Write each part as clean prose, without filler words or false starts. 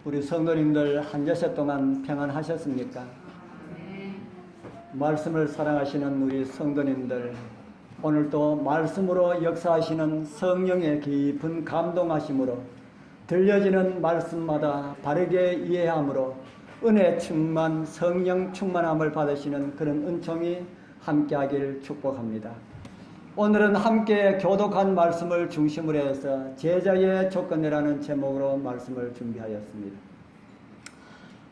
우리 성도님들 한 주세 동안 평안하셨습니까? 말씀을 사랑하시는 우리 성도님들, 오늘도 말씀으로 역사하시는 성령의 깊은 감동하심으로 들려지는 말씀마다 바르게 이해함으로 은혜 충만, 성령 충만함을 받으시는 그런 은총이 함께하길 축복합니다. 오늘은 함께 교독한 말씀을 중심으로 해서 제자의 조건이라는 제목으로 말씀을 준비하였습니다.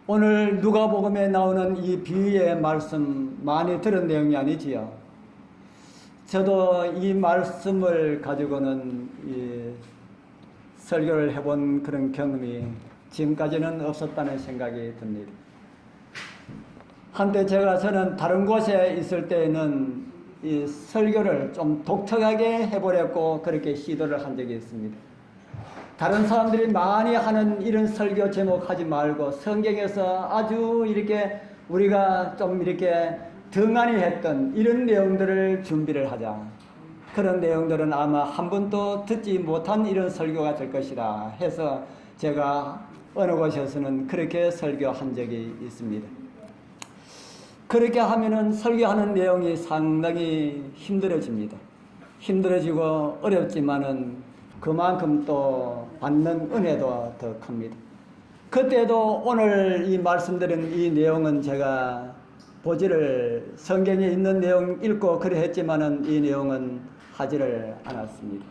오늘 누가복음에 나오는 이 비유의 말씀 많이 들은 내용이 아니지요. 저도 이 말씀을 가지고는 설교를 해본 그런 경험이 지금까지는 없었다는 생각이 듭니다. 한때 저는 다른 곳에 있을 때에는 이 설교를 좀 독특하게 해보려고 그렇게 시도를 한 적이 있습니다. 다른 사람들이 많이 하는 이런 설교 제목 하지 말고 성경에서 아주 이렇게 우리가 좀 이렇게 등한히 했던 이런 내용들을 준비를 하자. 그런 내용들은 아마 한 번도 듣지 못한 이런 설교가 될 것이다 해서 제가 어느 곳에서는 그렇게 설교한 적이 있습니다. 그렇게 하면은 설교하는 내용이 상당히 힘들어집니다. 힘들어지고 어렵지만은 그만큼 또 받는 은혜도 더 큽니다. 그때도 오늘 이 말씀드린 이 내용은 제가 보지를 성경에 있는 내용 읽고 그래 했지만은 이 내용은 하지를 않았습니다.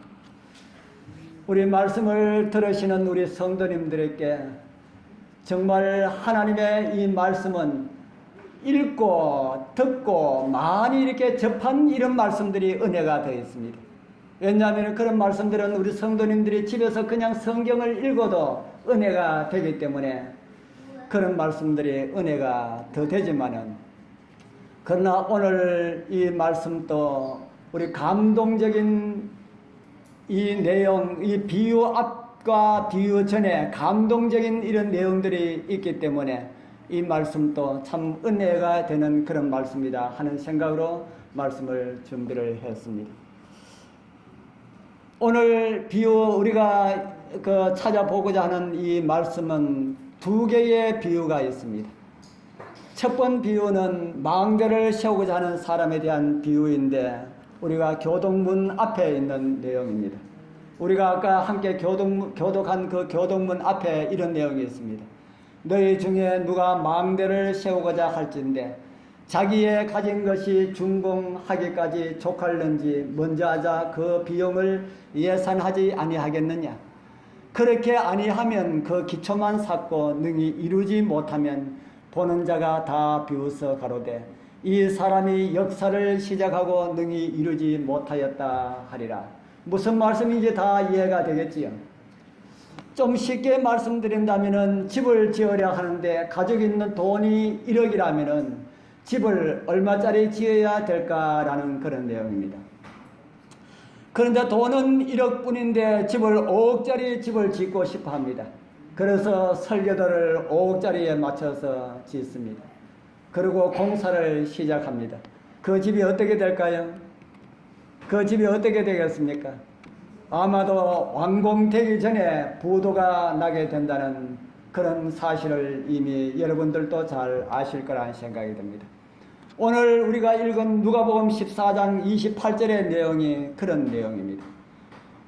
우리 말씀을 들으시는 우리 성도님들에게 정말 하나님의 이 말씀은 읽고 듣고 많이 이렇게 접한 이런 말씀들이 은혜가 되어 있습니다. 왜냐하면 그런 말씀들은 우리 성도님들이 집에서 그냥 성경을 읽어도 은혜가 되기 때문에 그런 말씀들이 은혜가 더 되지만은, 그러나 오늘 이 말씀도 우리 감동적인 이 내용, 이 비유 앞과 비유 전에 감동적인 이런 내용들이 있기 때문에 이 말씀도 참 은혜가 되는 그런 말씀이다 하는 생각으로 말씀을 준비를 했습니다. 오늘 비유 우리가 찾아보고자 하는 이 말씀은 두 개의 비유가 있습니다. 첫 번 비유는 망대를 세우고자 하는 사람에 대한 비유인데 우리가 교동문 앞에 있는 내용입니다. 우리가 아까 함께 교독한 그 교동문 앞에 이런 내용이 있습니다. 너희 중에 누가 망대를 세우고자 할진대 자기의 가진 것이 준공하기까지 족할는지 먼저 하자 그 비용을 예산하지 아니하겠느냐. 그렇게 아니하면 그 기초만 쌓고 능히 이루지 못하면 보는 자가 다 비웃어 가로되 이 사람이 역사를 시작하고 능히 이루지 못하였다 하리라. 무슨 말씀인지 다 이해가 되겠지요. 좀 쉽게 말씀드린다면은 집을 지으려 하는데 가지고 있는 돈이 1억이라면은 집을 얼마짜리 지어야 될까라는 그런 내용입니다. 그런데 돈은 1억 뿐인데 집을 5억짜리 집을 짓고 싶어 합니다. 그래서 설계도를 5억짜리에 맞춰서 짓습니다. 그리고 공사를 시작합니다. 그 집이 어떻게 될까요? 그 집이 어떻게 되겠습니까? 아마도 완공되기 전에 부도가 나게 된다는 그런 사실을 이미 여러분들도 잘 아실 거라는 생각이 듭니다. 오늘 우리가 읽은 누가복음 14장 28절의 내용이 그런 내용입니다.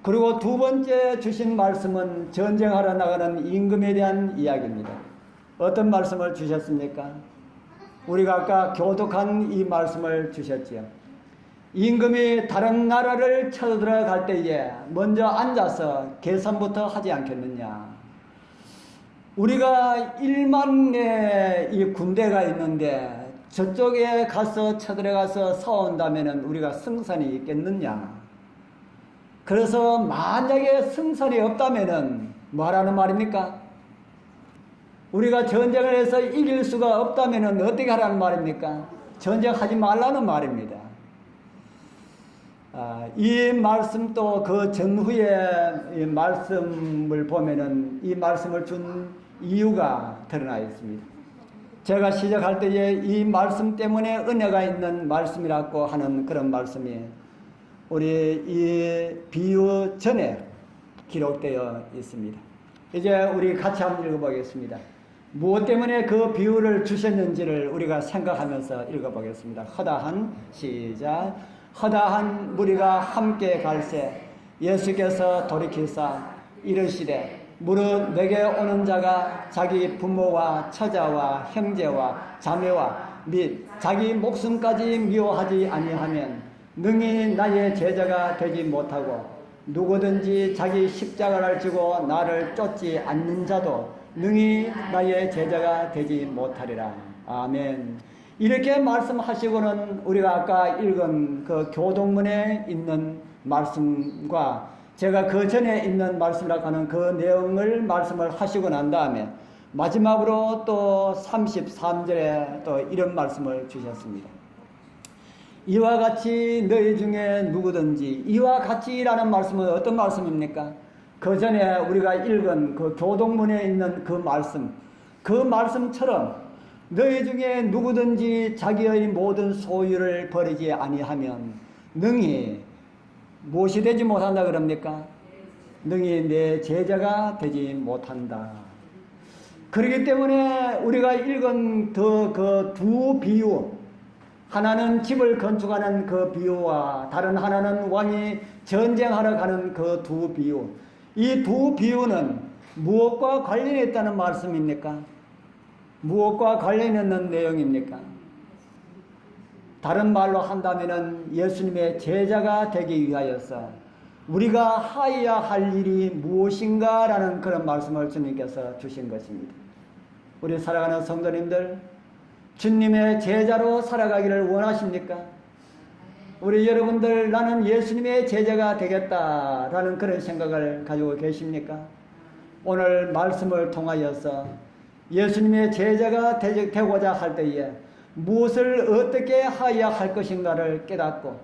그리고 두 번째 주신 말씀은 전쟁하러 나가는 임금에 대한 이야기입니다. 어떤 말씀을 주셨습니까? 우리가 아까 교독한 이 말씀을 주셨지요. 임금이 다른 나라를 쳐들어갈 때에 먼저 앉아서 계산부터 하지 않겠느냐. 우리가 1만의 이 군대가 있는데 저쪽에 가서 쳐들어가서 싸운다면 우리가 승산이 있겠느냐. 그래서 만약에 승산이 없다면 뭐라는 말입니까? 우리가 전쟁을 해서 이길 수가 없다면 어떻게 하라는 말입니까? 전쟁하지 말라는 말입니다. 이 말씀도 그 전후의 이 말씀을 보면은 이 말씀을 준 이유가 드러나 있습니다. 제가 시작할 때에 이 말씀 때문에 은혜가 있는 말씀이라고 하는 그런 말씀이 우리 이 비유 전에 기록되어 있습니다. 이제 우리 같이 한번 읽어보겠습니다. 무엇 때문에 그 비유를 주셨는지를 우리가 생각하면서 읽어보겠습니다. 허다한 시작. 허다한 무리가 함께 갈새 예수께서 돌이키사 이르시되 무릇 내게 오는 자가 자기 부모와 처자와 형제와 자매와 및 자기 목숨까지 미워하지 아니하면 능히 나의 제자가 되지 못하고 누구든지 자기 십자가를 지고 나를 쫓지 않는 자도 능히 나의 제자가 되지 못하리라. 아멘. 이렇게 말씀하시고는 우리가 아까 읽은 그 교동문에 있는 말씀과 제가 그 전에 있는 말씀이라고 하는 그 내용을 말씀을 하시고 난 다음에 마지막으로 또 33절에 또 이런 말씀을 주셨습니다. 이와 같이 너희 중에 누구든지, 이와 같이라는 말씀은 어떤 말씀입니까? 그 전에 우리가 읽은 그 교동문에 있는 그 말씀처럼 너희 중에 누구든지 자기의 모든 소유를 버리지 아니하면 능히 무엇이 되지 못한다 그럽니까? 능히 내 제자가 되지 못한다. 그렇기 때문에 우리가 읽은 그 두 비유, 하나는 집을 건축하는 그 비유와 다른 하나는 왕이 전쟁하러 가는 그 두 비유, 이 두 비유는 무엇과 관련이 있다는 말씀입니까? 무엇과 관련 있는 내용입니까? 다른 말로 한다면 예수님의 제자가 되기 위하여서 우리가 하여야 할 일이 무엇인가 라는 그런 말씀을 주님께서 주신 것입니다. 우리 사랑하는 성도님들, 주님의 제자로 살아가기를 원하십니까? 우리 여러분들, 나는 예수님의 제자가 되겠다라는 그런 생각을 가지고 계십니까? 오늘 말씀을 통하여서 예수님의 제자가 되고자 할 때에 무엇을 어떻게 하여야 할 것인가를 깨닫고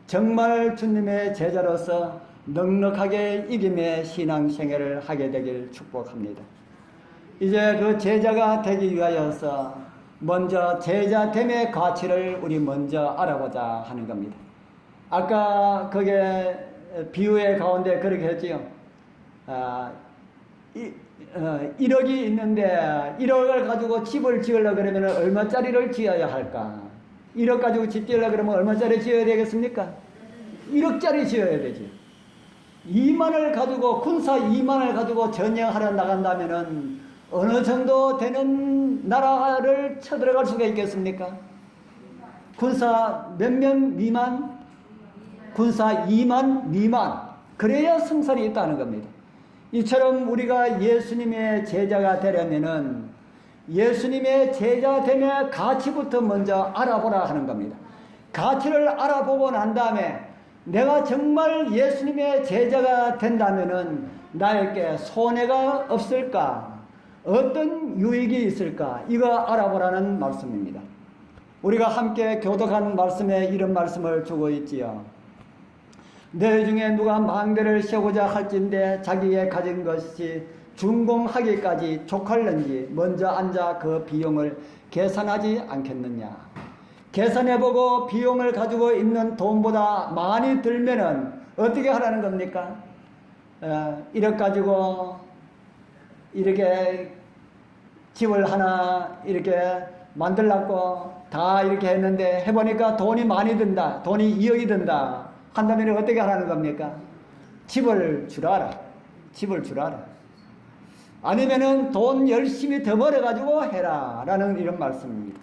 정말 주님의 제자로서 넉넉하게 이김의 신앙생활을 하게 되길 축복합니다. 이제 그 제자가 되기 위하여서 먼저 제자됨의 가치를 우리 먼저 알아보자 하는 겁니다. 아까 그게 비유의 가운데 그렇게 했지요. 1억이 있는데 1억을 가지고 집을 지으려고 그러면 얼마짜리를 지어야 할까? 1억 가지고 집 지으려고 그러면 얼마짜리 지어야 되겠습니까? 1억짜리 지어야 되지. 2만을 가지고, 군사 2만을 가지고 전쟁하러 나간다면은 어느 정도 되는 나라를 쳐들어갈 수가 있겠습니까? 군사 몇 명 미만? 군사 2만 미만. 그래야 승산이 있다는 겁니다. 이처럼 우리가 예수님의 제자가 되려면은 예수님의 제자됨의 가치부터 먼저 알아보라 하는 겁니다. 가치를 알아보고 난 다음에 내가 정말 예수님의 제자가 된다면은 나에게 손해가 없을까? 어떤 유익이 있을까? 이거 알아보라는 말씀입니다. 우리가 함께 교독한 말씀에 이런 말씀을 주고 있지요. 너희 중에 누가 망대를 세우고자 할진대 자기의 가진 것이 준공하기까지 족할는지 먼저 앉아 그 비용을 계산하지 않겠느냐. 계산해보고 비용을 가지고 있는 돈보다 많이 들면은 어떻게 하라는 겁니까? 1억 가지고 이렇게 집을 하나 이렇게 만들려고 다 이렇게 했는데 해보니까 돈이 많이 든다. 돈이 2억이 든다. 한다면 어떻게 하라는 겁니까? 집을 주라라. 집을 주라라. 아니면은 돈 열심히 더 벌어가지고 해라. 라는 이런 말씀입니다.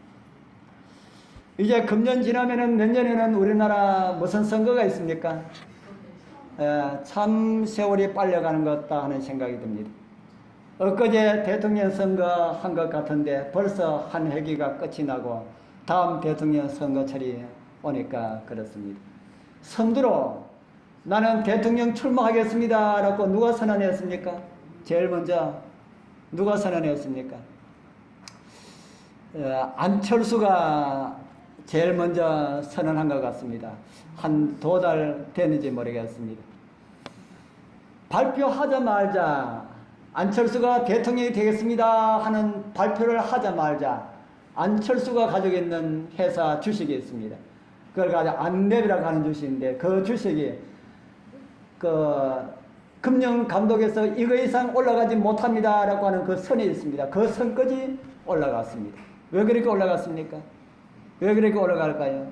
이제 금년 지나면은 내년에는 우리나라 무슨 선거가 있습니까? 참 세월이 빨려가는 것 같다 하는 생각이 듭니다. 엊그제 대통령 선거 한 것 같은데 벌써 한 회기가 끝이 나고 다음 대통령 선거철이 오니까 그렇습니다. 선두로 나는 대통령 출마하겠습니다 라고 누가 선언했습니까? 제일 먼저 누가 선언했습니까? 안철수가 제일 먼저 선언한 것 같습니다. 한 2달 됐는지 모르겠습니다. 발표하자마자 안철수가 대통령이 되겠습니다 하는 발표를 하자마자 안철수가 가지고 있는 회사 주식이 있습니다. 그걸 가지고 안랩이라고 하는 주식인데 그 주식이 금령 감독에서 이거 이상 올라가지 못합니다 라고 하는 그 선이 있습니다. 그 선까지 올라갔습니다. 왜 그렇게 올라갔습니까? 왜 그렇게 올라갈까요?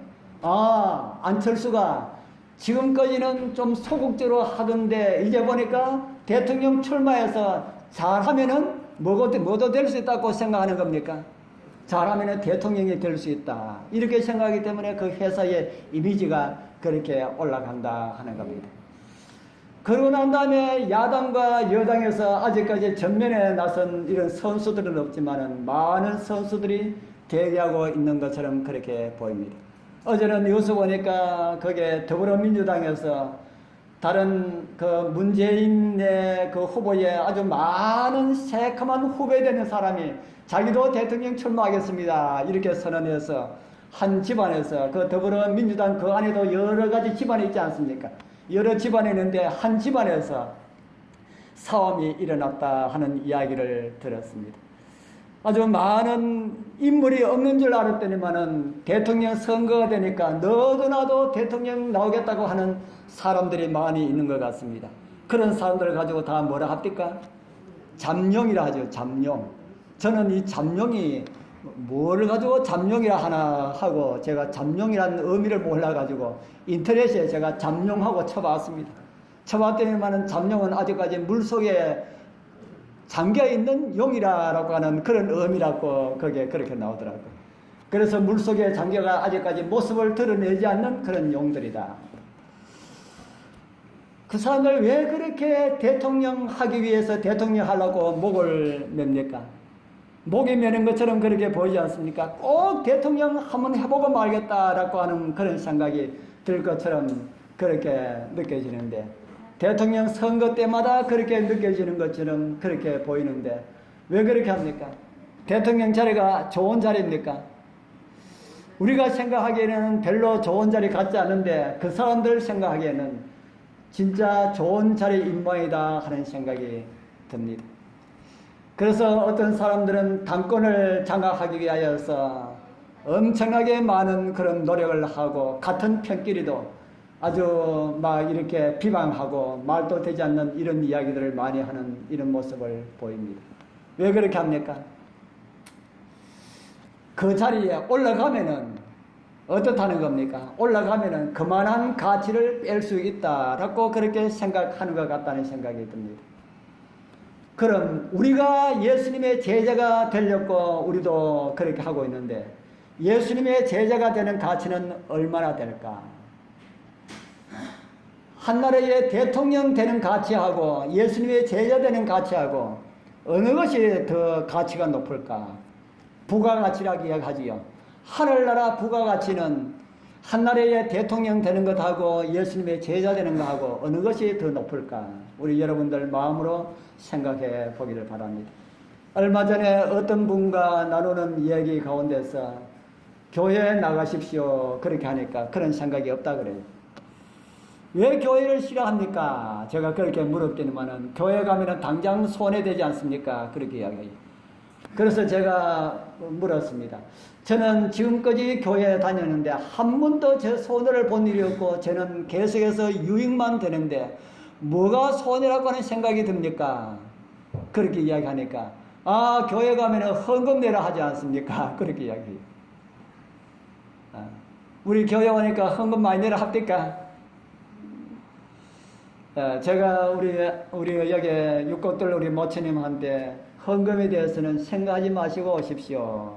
안철수가 지금까지는 좀 소극적으로 하던데 이제 보니까 대통령 출마해서 잘하면은 뭐도 될 수 있다고 생각하는 겁니까? 잘하면은 대통령이 될 수 있다. 이렇게 생각하기 때문에 그 회사의 이미지가 그렇게 올라간다 하는 겁니다. 그러고 난 다음에 야당과 여당에서 아직까지 전면에 나선 이런 선수들은 없지만은 많은 선수들이 대기하고 있는 것처럼 그렇게 보입니다. 어제는 뉴스 보니까 거기에 더불어민주당에서 다른 그 문재인의 그 후보에 아주 많은 새카만 후배되는 사람이 자기도 대통령 출마하겠습니다. 이렇게 선언해서 한 집안에서 그 더불어민주당 그 안에도 여러 가지 집안이 있지 않습니까? 여러 집안이 있는데 한 집안에서 싸움이 일어났다 하는 이야기를 들었습니다. 아주 많은 인물이 없는 줄 알았더니만은 대통령 선거가 되니까 너도 나도 대통령 나오겠다고 하는 사람들이 많이 있는 것 같습니다. 그런 사람들을 가지고 다 뭐라 합니까? 잠룡이라 하죠. 잠룡. 저는 이 잠룡이 뭘 가지고 잠룡이라 하나 하고 제가 잠룡이라는 의미를 몰라가지고 인터넷에 제가 잠룡하고 쳐봤습니다. 쳐봤더니만은 잠룡은 아직까지 물속에 잠겨있는 용이라고 하는 그런 의미라고 거기에 그렇게 나오더라고요. 그래서 물속에 잠겨가 아직까지 모습을 드러내지 않는 그런 용들이다. 그 사람들 왜 그렇게 대통령 하기 위해서 대통령 하려고 목을 맵니까? 목이 매는 것처럼 그렇게 보이지 않습니까? 꼭 대통령 한번 해보고 말겠다라고 하는 그런 생각이 들 것처럼 그렇게 느껴지는데 대통령 선거 때마다 그렇게 느껴지는 것처럼 그렇게 보이는데 왜 그렇게 합니까? 대통령 자리가 좋은 자리입니까? 우리가 생각하기에는 별로 좋은 자리 같지 않은데 그 사람들 생각하기에는 진짜 좋은 자리 인모이다 하는 생각이 듭니다. 그래서 어떤 사람들은 당권을 장악하기 위하여서 엄청나게 많은 그런 노력을 하고 같은 편끼리도 아주 막 이렇게 비방하고 말도 되지 않는 이런 이야기들을 많이 하는 이런 모습을 보입니다. 왜 그렇게 합니까? 그 자리에 올라가면은 어떻다는 겁니까? 올라가면은 그만한 가치를 뺄 수 있다라고 그렇게 생각하는 것 같다는 생각이 듭니다. 그럼 우리가 예수님의 제자가 되려고 우리도 그렇게 하고 있는데 예수님의 제자가 되는 가치는 얼마나 될까? 한나라의 대통령 되는 가치하고 예수님의 제자 되는 가치하고 어느 것이 더 가치가 높을까? 부가가치라고 이야기하지요. 하늘나라 부가가치는 한나라의 대통령 되는 것하고 예수님의 제자 되는 것하고 어느 것이 더 높을까? 우리 여러분들 마음으로 생각해 보기를 바랍니다. 얼마 전에 어떤 분과 나누는 이야기 가운데서 교회에 나가십시오 그렇게 하니까 그런 생각이 없다 그래요. 왜 교회를 싫어합니까? 제가 그렇게 물었더니만은 교회 가면은 당장 손해되지 않습니까? 그렇게 이야기해요. 그래서 제가 물었습니다. 저는 지금까지 교회에 다녔는데 한 번도 제 손해를 본 일이 없고 저는 계속해서 유익만 되는데 뭐가 손해라고 하는 생각이 듭니까? 그렇게 이야기하니까 교회 가면은 헌금 내라 하지 않습니까? 그렇게 이야기해요. 우리 교회 오니까 헌금 많이 내라 합니까? 제가 우리 여기 육곡들 우리 모처님한테 헌금에 대해서는 생각하지 마시고 오십시오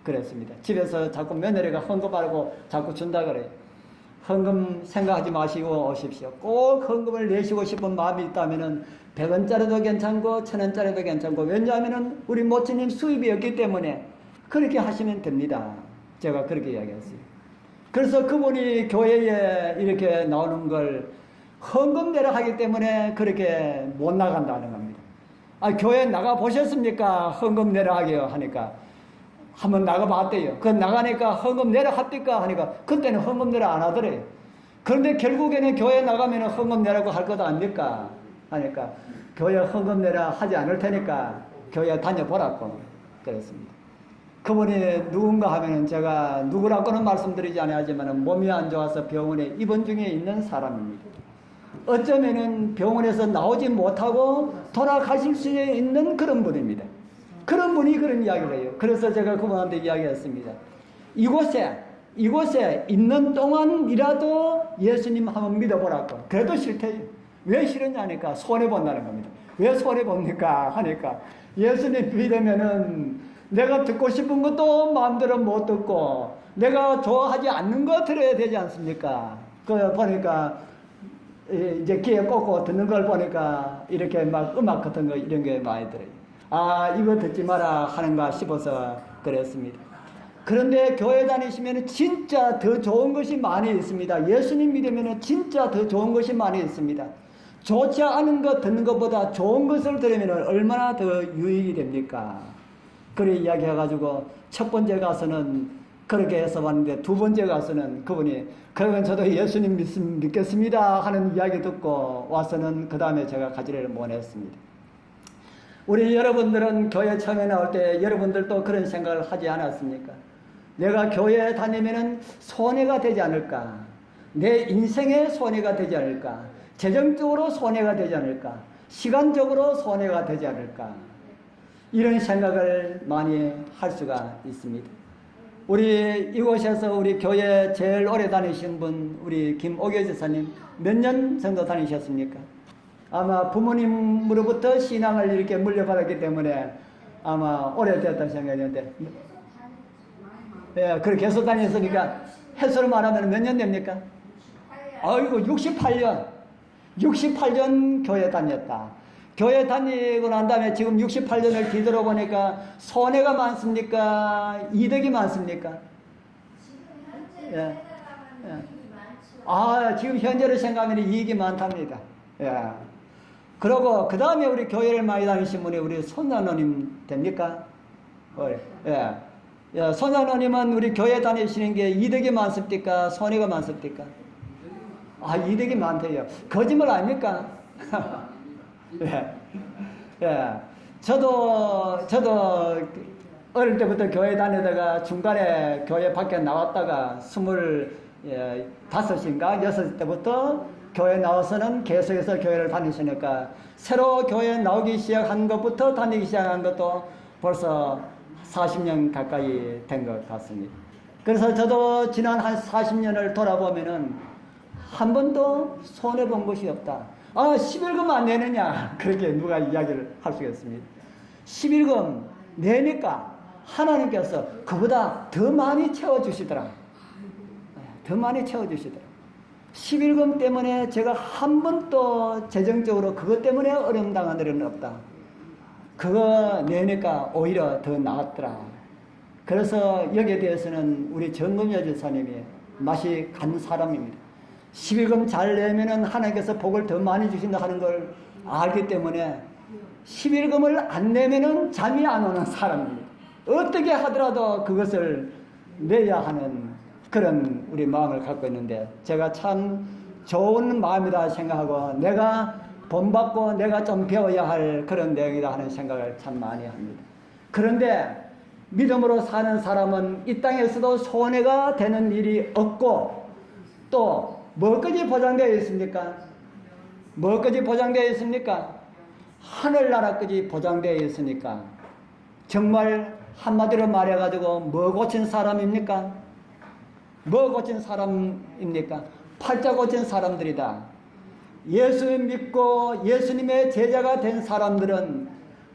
그랬습니다. 집에서 자꾸 며느리가 헌금하라고 자꾸 준다 그래요. 헌금 생각하지 마시고 오십시오. 꼭 헌금을 내시고 싶은 마음이 있다면은 100원짜리도 괜찮고 1000원짜리도 괜찮고 왜냐하면은 우리 모처님 수입이 없기 때문에 그렇게 하시면 됩니다. 제가 그렇게 이야기했어요. 그래서 그분이 교회에 이렇게 나오는 걸 헌금 내라 하기 때문에 그렇게 못 나간다는 겁니다. 교회 나가 보셨습니까? 헌금 내라 하게요 하니까 한번 나가 봤대요. 그 나가니까 헌금 내라 합니까? 하니까 그때는 헌금 내라 안 하더래요. 그런데 결국에는 교회 나가면 헌금 내라고 할 것 아닙니까? 하니까 교회 헌금 내라 하지 않을 테니까 교회 다녀보라고 그랬습니다. 그분이 누군가 하면은 제가 누구라고는 말씀드리지 않아야지만 몸이 안 좋아서 병원에 입원 중에 있는 사람입니다. 어쩌면은 병원에서 나오지 못하고 돌아가실 수 있는 그런 분입니다. 그런 분이 그런 이야기를 해요. 그래서 제가 그분한테 이야기했습니다. 이곳에 있는 동안이라도 예수님 한번 믿어보라고. 그래도 싫대요. 왜 싫었냐니까 손해본다는 겁니다. 왜 손해봅니까? 하니까 예수님 믿으면은 내가 듣고 싶은 것도 마음대로 못 듣고 내가 좋아하지 않는 거 들어야 되지 않습니까? 그 보니까 이제 귀에 꽂고 듣는 걸 보니까 이렇게 막 음악 같은 거 이런 게 많이 들어요. 아, 이거 듣지 마라 하는가 싶어서 그랬습니다. 그런데 교회 다니시면 진짜 더 좋은 것이 많이 있습니다. 예수님 믿으면 진짜 더 좋은 것이 많이 있습니다. 좋지 않은 것 듣는 것보다 좋은 것을 들으면 얼마나 더 유익이 됩니까? 그래 이야기해가지고 첫 번째 가서는 그렇게 해서 왔는데 두 번째 가서는 그분이 그러면 저도 예수님 믿겠습니다 하는 이야기 듣고 와서는 그 다음에 제가 가지를 못했습니다. 우리 여러분들은 교회 처음에 나올 때 여러분들도 그런 생각을 하지 않았습니까? 내가 교회에 다니면은 손해가 되지 않을까? 내 인생에 손해가 되지 않을까? 재정적으로 손해가 되지 않을까? 시간적으로 손해가 되지 않을까? 이런 생각을 많이 할 수가 있습니다. 우리 이곳에서 우리 교회 제일 오래 다니신 분, 우리 김옥여 지사님 몇 년 정도 다니셨습니까? 아마 부모님으로부터 신앙을 이렇게 물려받았기 때문에 아마 오래됐다는 생각이 드는데, 예, 그렇게 계속 다녔으니까 횟수로 말하면 몇 년 됩니까? 아이고, 68년 교회 다녔다. 교회 다니고 난 다음에 지금 68년을 뒤돌아보니까 손해가 많습니까? 이득이 많습니까? 예. 예. 아, 지금 현재를 생각하면 이익이 많답니다. 예. 그러고 그 다음에 우리 교회를 많이 다니신 분이 우리 손자노님 됩니까? 예. 예. 손자노님은 우리 교회 다니시는 게 이득이 많습니까? 손해가 많습니까? 아, 이득이 많대요. 거짓말 아닙니까? 예. 예. 저도 어릴 때부터 교회 다니다가 중간에 교회 밖에 나왔다가 25인가 6 때부터 교회 나와서는 계속해서 교회를 다니시니까 새로 교회 나오기 시작한 것부터 다니기 시작한 것도 벌써 40년 가까이 된 것 같습니다. 그래서 저도 지난 한 40년을 돌아보면은 한 번도 손해본 것이 없다. 아, 11금 안 내느냐? 그렇게 누가 이야기를 할 수가 있습니다. 11금 내니까 하나님께서 그보다 더 많이 채워주시더라. 더 많이 채워주시더라. 11금 때문에 제가 한 번도 재정적으로 그것 때문에 어려움 당한 일은 없다. 그거 내니까 오히려 더 나았더라. 그래서 여기에 대해서는 우리 정금여 지사님이 맛이 간 사람입니다. 11금 잘 내면은 하나님께서 복을 더 많이 주신다 하는 걸 알기 때문에 11금을 안 내면은 잠이 안 오는 사람입니다. 어떻게 하더라도 그것을 내야 하는 그런 우리 마음을 갖고 있는데 제가 참 좋은 마음이다 생각하고 내가 본받고 내가 좀 배워야 할 그런 내용이다 하는 생각을 참 많이 합니다. 그런데 믿음으로 사는 사람은 이 땅에서도 손해가 되는 일이 없고 또 뭐까지 보장되어 있습니까? 뭐까지 보장되어 있습니까? 하늘나라까지 보장되어 있으니까 정말 한마디로 말해가지고 뭐 고친 사람입니까? 뭐 고친 사람입니까? 팔자 고친 사람들이다. 예수 믿고 예수님의 제자가 된 사람들은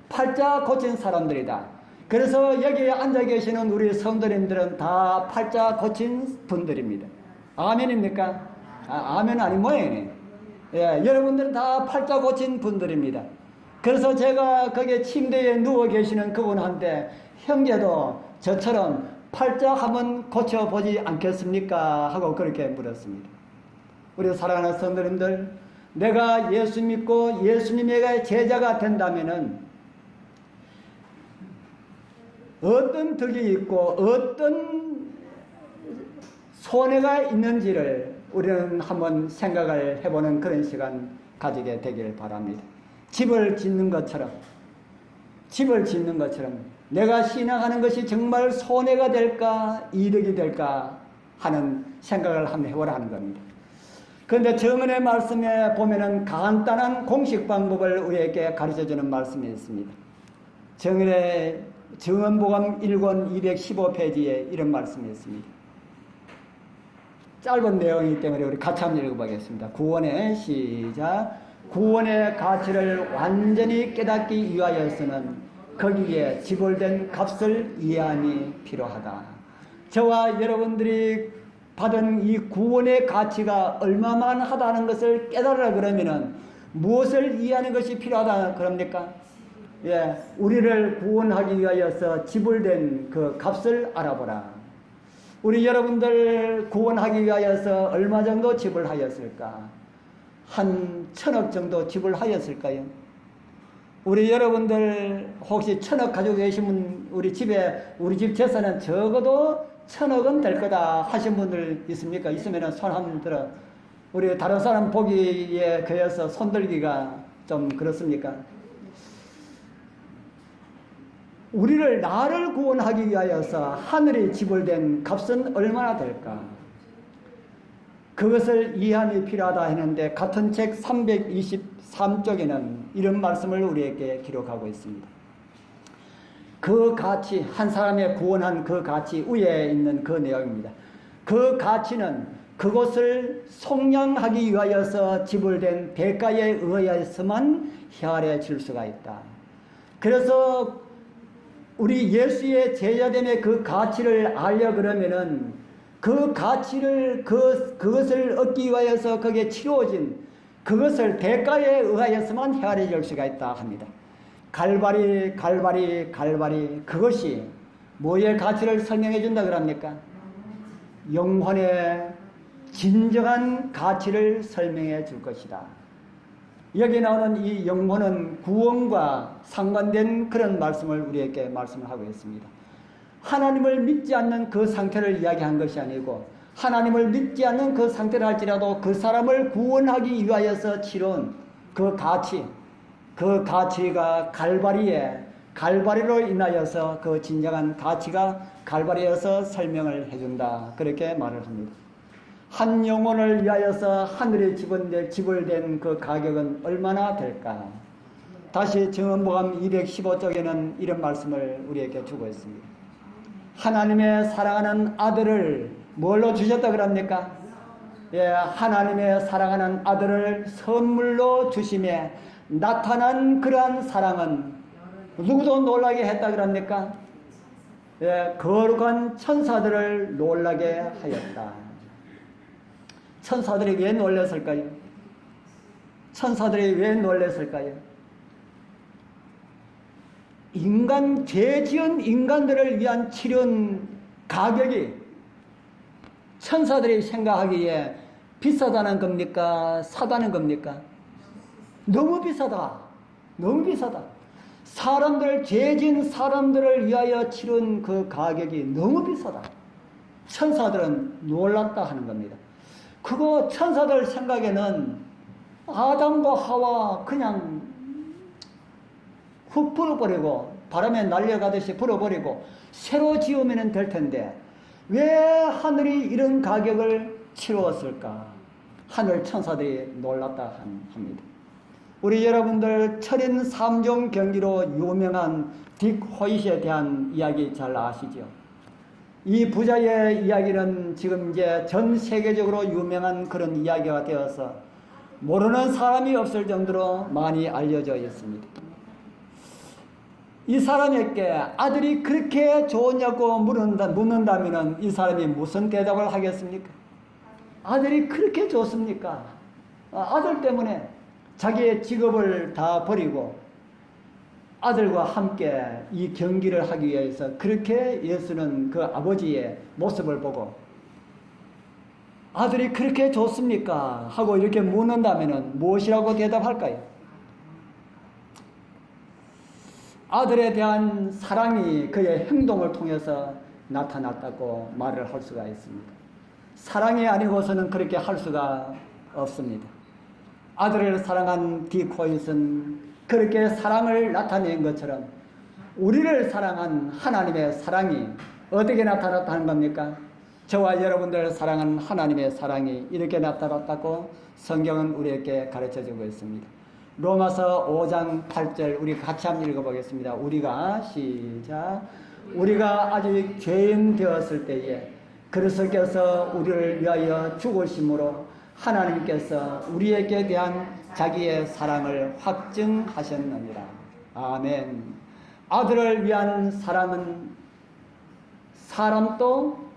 팔자 고친 사람들이다. 그래서 여기에 앉아 계시는 우리 성도님들은 다 팔자 고친 분들입니다. 아멘입니까? 아멘 아닌 모양이네. 예, 여러분들은 다 팔자 고친 분들입니다. 그래서 제가 거기에 침대에 누워 계시는 그분한테 형제도 저처럼 팔자 한번 고쳐보지 않겠습니까? 하고 그렇게 물었습니다. 우리 사랑하는 성도님들, 내가 예수 믿고 예수님의 제자가 된다면은 어떤 덕이 있고 어떤 손해가 있는지를 우리는 한번 생각을 해보는 그런 시간 가지게 되기를 바랍니다. 집을 짓는 것처럼 내가 신앙하는 것이 정말 손해가 될까 이득이 될까 하는 생각을 한번 해보라 하는 겁니다. 그런데 정은의 말씀에 보면은 간단한 공식 방법을 우리에게 가르쳐주는 말씀이 있습니다. 정은의 정은복음 1권 215페이지에 이런 말씀이 있습니다. 짧은 내용이기 때문에 우리 같이 한번 읽어보겠습니다. 구원의 시작. 구원의 가치를 완전히 깨닫기 위하여서는 거기에 지불된 값을 이해함이 필요하다. 저와 여러분들이 받은 이 구원의 가치가 얼마만하다는 것을 깨달으라 그러면은 무엇을 이해하는 것이 필요하다 그럽니까? 예, 우리를 구원하기 위하여서 지불된 그 값을 알아보라. 우리 여러분들 구원하기 위하여서 얼마 정도 지불하였을까? 한 1,000억 정도 지불하였을까요? 우리 여러분들 혹시 1,000억 가지고 계시면 우리 집 재산은 적어도 1,000억은 될 거다 하신 분들 있습니까? 있으면 손 한번 들어. 우리 다른 사람 보기에 그여서 손들기가 좀 그렇습니까? 나를 구원하기 위하여서 하늘에 지불된 값은 얼마나 될까? 그것을 이해함이 필요하다 했는데 같은 책 323쪽에는 이런 말씀을 우리에게 기록하고 있습니다. 그 가치, 한 사람의 구원한 그 가치 위에 있는 그 내용입니다. 그 가치는 그것을 속량하기 위하여서 지불된 대가에 의하여서만 헤아려질 수가 있다. 그래서 우리 예수의 제자됨의 그 가치를 알려 그러면은 그 가치를 그것을 얻기 위하여서 거기에 치루어진 그것을 대가에 의하여서만 헤아려질 수가 있다 합니다. 갈바리 그것이 뭐의 가치를 설명해 준다 그럽니까? 영혼의 진정한 가치를 설명해 줄 것이다. 여기 나오는 이 영혼은 구원과 상관된 그런 말씀을 우리에게 말씀을 하고 있습니다. 하나님을 믿지 않는 그 상태를 이야기한 것이 아니고 하나님을 믿지 않는 그 상태를 할지라도 그 사람을 구원하기 위하여서 치른 그 가치가 갈바리로 인하여서 그 진정한 가치가 갈바리에서 설명을 해준다. 그렇게 말을 합니다. 한 영혼을 위하여서 하늘에 지불된 그 가격은 얼마나 될까? 다시 정은복음 215쪽에는 이런 말씀을 우리에게 주고 있습니다. 하나님의 사랑하는 아들을 뭘로 주셨다 그럽니까? 예, 하나님의 사랑하는 아들을 선물로 주심에 나타난 그러한 사랑은 누구도 놀라게 했다 그럽니까? 예, 거룩한 천사들을 놀라게 하였다. 천사들이 왜 놀랐을까요? 천사들이 왜 놀랐을까요? 죄 지은 인간들을 위한 치료는 가격이 천사들이 생각하기에 비싸다는 겁니까? 사다는 겁니까? 너무 비싸다. 너무 비싸다. 죄 지은 사람들을 위하여 치른 그 가격이 너무 비싸다. 천사들은 놀랐다 하는 겁니다. 그거 천사들 생각에는 아담과 하와 그냥 훅 불어버리고 바람에 날려가듯이 불어버리고 새로 지으면 될 텐데 왜 하늘이 이런 가격을 치루었을까? 하늘 천사들이 놀랐다 합니다. 우리 여러분들 철인 3종 경기로 유명한 딕 호잇에 대한 이야기 잘 아시죠? 이 부자의 이야기는 지금 이제 전 세계적으로 유명한 그런 이야기가 되어서 모르는 사람이 없을 정도로 많이 알려져 있습니다. 이 사람에게 아들이 그렇게 좋으냐고 묻는다면 이 사람이 무슨 대답을 하겠습니까? 아들이 그렇게 좋습니까? 아들 때문에 자기의 직업을 다 버리고 아들과 함께 이 경기를 하기 위해서 그렇게 예수는 그 아버지의 모습을 보고 아들이 그렇게 좋습니까? 하고 이렇게 묻는다면 무엇이라고 대답할까요? 아들에 대한 사랑이 그의 행동을 통해서 나타났다고 말을 할 수가 있습니다. 사랑이 아니고서는 그렇게 할 수가 없습니다. 아들을 사랑한 딕 호잇은 그렇게 사랑을 나타낸 것처럼 우리를 사랑한 하나님의 사랑이 어떻게 나타났다는 겁니까? 저와 여러분들을 사랑하는 하나님의 사랑이 이렇게 나타났다고 성경은 우리에게 가르쳐주고 있습니다. 로마서 5장 8절 우리 같이 한번 읽어보겠습니다. 우리가 시작. 우리가 아직 죄인 되었을 때에 그리스도께서 우리를 위하여 죽으심으로 하나님께서 우리에게 대한 자기의 사랑을 확증하셨느니라. 아멘. 아들을 위한 사랑은 사람도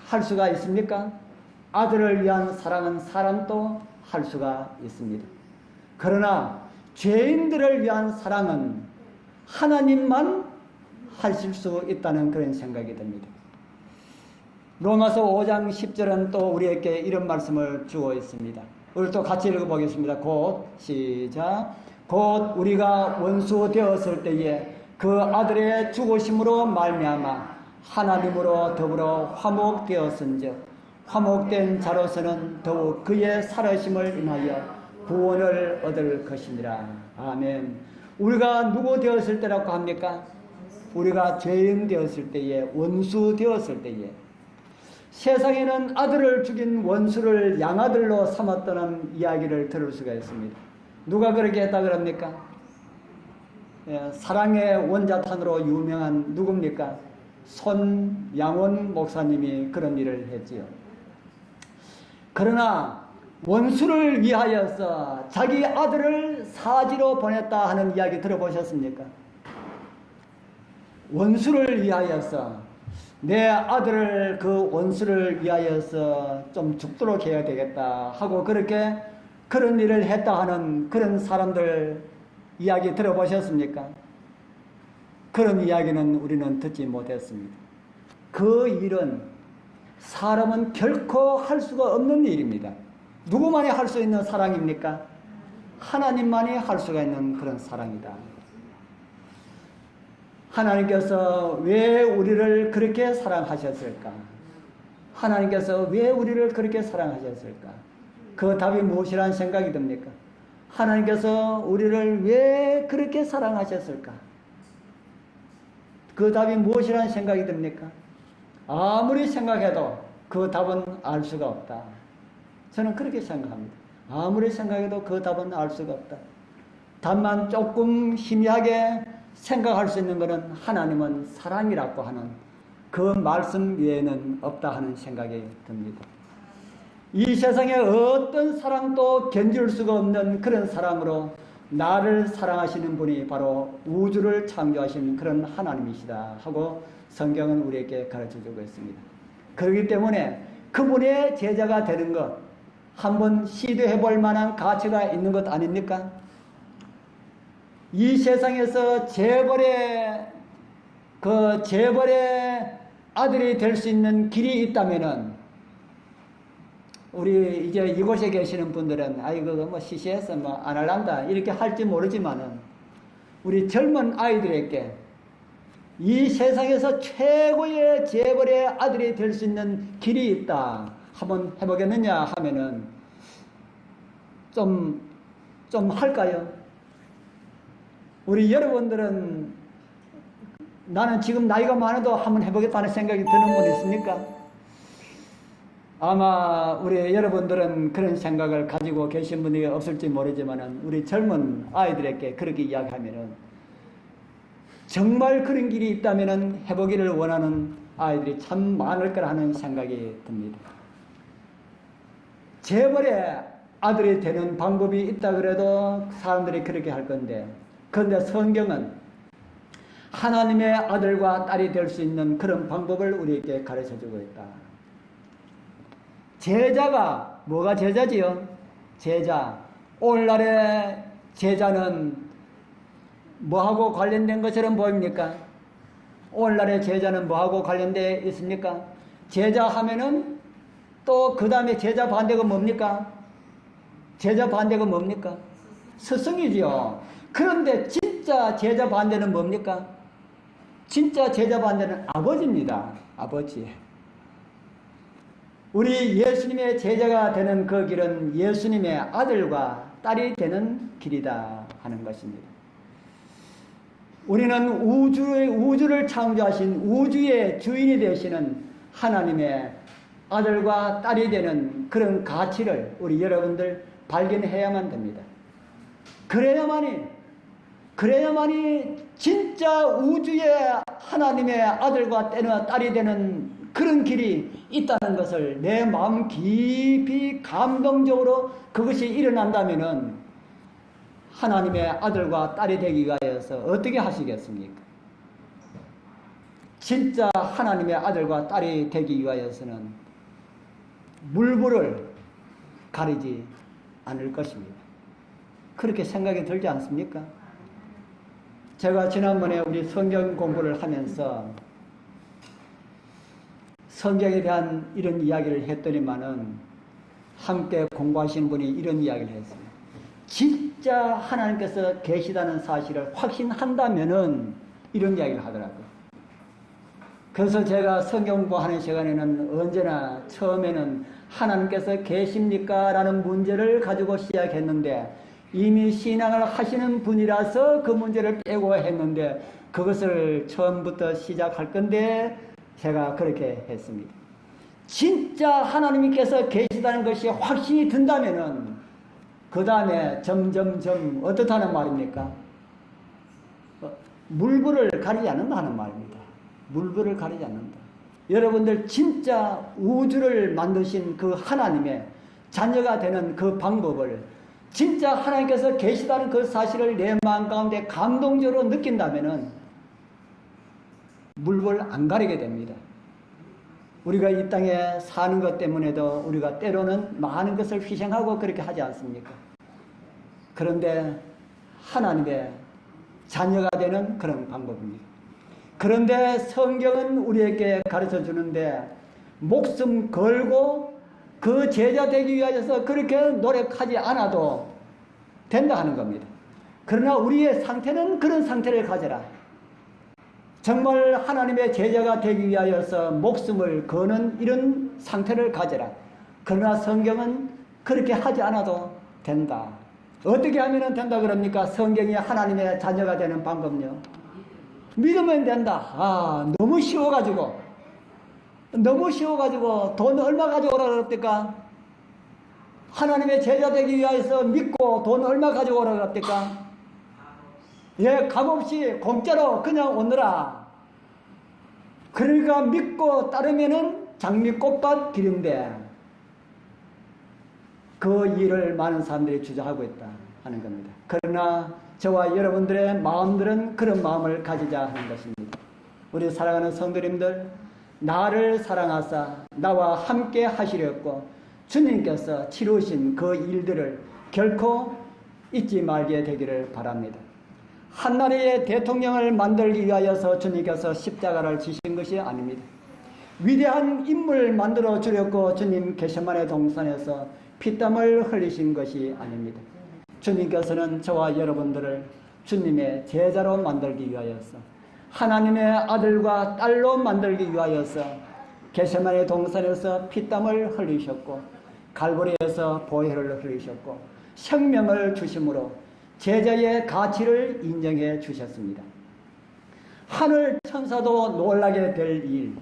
할 수가 있습니까? 아들을 위한 사랑은 사람도 할 수가 있습니다. 그러나 죄인들을 위한 사랑은 하나님만 하실 수 있다는 그런 생각이 듭니다. 로마서 5장 10절은 또 우리에게 이런 말씀을 주고 있습니다. 우리 또 같이 읽어보겠습니다. 곧 시작. 곧 우리가 원수 되었을 때에 그 아들의 죽으심으로 말미암아 하나님으로 더불어 화목되었은즉 화목된 자로서는 더욱 그의 살아심을 인하여 구원을 얻을 것이니라. 아멘. 우리가 누구 되었을 때라고 합니까? 우리가 죄인 되었을 때에, 원수 되었을 때에. 세상에는 아들을 죽인 원수를 양아들로 삼았다는 이야기를 들을 수가 있습니다. 누가 그렇게 했다 그럽니까? 사랑의 원자탄으로 유명한 누굽니까? 손양원 목사님이 그런 일을 했지요. 그러나 원수를 위하여서 자기 아들을 사지로 보냈다 하는 이야기 들어보셨습니까? 원수를 위하여서 내 아들을 그 원수를 위하여서 좀 죽도록 해야 되겠다 하고 그렇게 그런 일을 했다 하는 그런 사람들 이야기 들어보셨습니까? 그런 이야기는 우리는 듣지 못했습니다. 그 일은 사람은 결코 할 수가 없는 일입니다. 누구만이 할 수 있는 사랑입니까? 하나님만이 할 수가 있는 그런 사랑이다. 하나님께서 왜 우리를 그렇게 사랑하셨을까? 하나님께서 왜 우리를 그렇게 사랑하셨을까? 그 답이 무엇이라는 생각이 듭니까? 하나님께서 우리를 왜 그렇게 사랑하셨을까? 그 답이 무엇이라는 생각이 듭니까? 아무리 생각해도 그 답은 알 수가 없다. 저는 그렇게 생각합니다. 아무리 생각해도 그 답은 알 수가 없다. 다만 조금 희미하게 생각할 수 있는 것은 하나님은 사랑이라고 하는 그 말씀 외에는 없다 하는 생각이 듭니다. 이 세상에 어떤 사랑도 견줄 수가 없는 그런 사랑으로 나를 사랑하시는 분이 바로 우주를 창조하신 그런 하나님이시다 하고 성경은 우리에게 가르쳐주고 있습니다. 그렇기 때문에 그분의 제자가 되는 것 한번 시도해 볼 만한 가치가 있는 것 아닙니까? 이 세상에서 재벌의 아들이 될 수 있는 길이 있다면은 우리 이제 이곳에 계시는 분들은 아이고 뭐 시시해서 뭐 안 할란다 이렇게 할지 모르지만은 우리 젊은 아이들에게 이 세상에서 최고의 재벌의 아들이 될 수 있는 길이 있다. 한번 해보겠느냐 하면은 좀 할까요? 우리 여러분들은 나는 지금 나이가 많아도 한번 해보겠다는 생각이 드는 분 있습니까? 아마 우리 여러분들은 그런 생각을 가지고 계신 분이 없을지 모르지만 우리 젊은 아이들에게 그렇게 이야기하면은 정말 그런 길이 있다면 해보기를 원하는 아이들이 참 많을 거라 하는 생각이 듭니다. 재벌의 아들이 되는 방법이 있다 그래도 사람들이 그렇게 할 건데, 그런데 성경은 하나님의 아들과 딸이 될 수 있는 그런 방법을 우리에게 가르쳐주고 있다. 제자가 뭐가 제자지요? 제자. 오늘날의 제자는 뭐하고 관련된 것처럼 보입니까? 오늘날의 제자는 뭐하고 관련되어 있습니까? 제자 하면은 또 그 다음에 제자 반대가 뭡니까? 제자 반대가 뭡니까? 스승이지요. 그런데 진짜 제자 반대는 뭡니까? 진짜 제자 반대는 아버지입니다. 아버지. 우리 예수님의 제자가 되는 그 길은 예수님의 아들과 딸이 되는 길이다 하는 것입니다. 우리는 우주를 창조하신 우주의 주인이 되시는 하나님의 아들과 딸이 되는 그런 가치를 우리 여러분들 발견해야만 됩니다. 그래야만이 진짜 우주의 하나님의 아들과 딸이 되는 그런 길이 있다는 것을 내 마음 깊이 감동적으로 그것이 일어난다면은 하나님의 아들과 딸이 되기 위하여서 어떻게 하시겠습니까? 진짜 하나님의 아들과 딸이 되기 위하여서는 물불을 가리지 않을 것입니다. 그렇게 생각이 들지 않습니까? 제가 지난번에 우리 성경 공부를 하면서 성경에 대한 이런 이야기를 했더니만은 함께 공부하시는 분이 이런 이야기를 했어요. 진짜 하나님께서 계시다는 사실을 확신한다면은 이런 이야기를 하더라고요. 그래서 제가 성경 공부하는 시간에는 언제나 처음에는 하나님께서 계십니까? 라는 문제를 가지고 시작했는데 이미 신앙을 하시는 분이라서 그 문제를 빼고 했는데 그것을 처음부터 시작할 건데 제가 그렇게 했습니다. 진짜 하나님께서 계시다는 것이 확신이 든다면은 그 다음에 점점점 어떻다는 말입니까? 물불을 가리지 않는다는 말입니다. 물불을 가리지 않는다. 여러분들 진짜 우주를 만드신 그 하나님의 자녀가 되는 그 방법을 진짜 하나님께서 계시다는 그 사실을 내 마음 가운데 감동적으로 느낀다면은 물불 안 가리게 됩니다. 우리가 이 땅에 사는 것 때문에도 우리가 때로는 많은 것을 희생하고 그렇게 하지 않습니까? 그런데 하나님의 자녀가 되는 그런 방법입니다. 그런데 성경은 우리에게 가르쳐 주는데 목숨 걸고 그 제자 되기 위해서 그렇게 노력하지 않아도 된다 하는 겁니다. 그러나 우리의 상태는 그런 상태를 가져라. 정말 하나님의 제자가 되기 위하여서 목숨을 거는 이런 상태를 가져라. 그러나 성경은 그렇게 하지 않아도 된다. 어떻게 하면 된다 그럽니까? 성경이 하나님의 자녀가 되는 방법요. 믿으면 된다. 너무 쉬워가지고 돈 얼마 가져오라 그럽니까? 하나님의 제자 되기 위해서 믿고 돈 얼마 가져오라 그럽니까? 예, 값없이 공짜로 그냥 오느라. 그러니까 믿고 따르면은 장미꽃밭 기름대. 그 일을 많은 사람들이 주저하고 있다 하는 겁니다. 그러나 저와 여러분들의 마음들은 그런 마음을 가지자 하는 것입니다. 우리 사랑하는 성도님들, 나를 사랑하사 나와 함께 하시려고 주님께서 치루신 그 일들을 결코 잊지 말게 되기를 바랍니다. 한나라의 대통령을 만들기 위하여서 주님께서 십자가를 지신 것이 아닙니다. 위대한 인물을 만들어 주려고 주님 겟세마네 동산에서 피땀을 흘리신 것이 아닙니다. 주님께서는 저와 여러분들을 주님의 제자로 만들기 위하여서 하나님의 아들과 딸로 만들기 위하여서 겟세마네 동산에서 피땀을 흘리셨고 갈보리에서 보혈을 흘리셨고 생명을 주심으로 제자의 가치를 인정해 주셨습니다. 하늘 천사도 놀라게 될 일,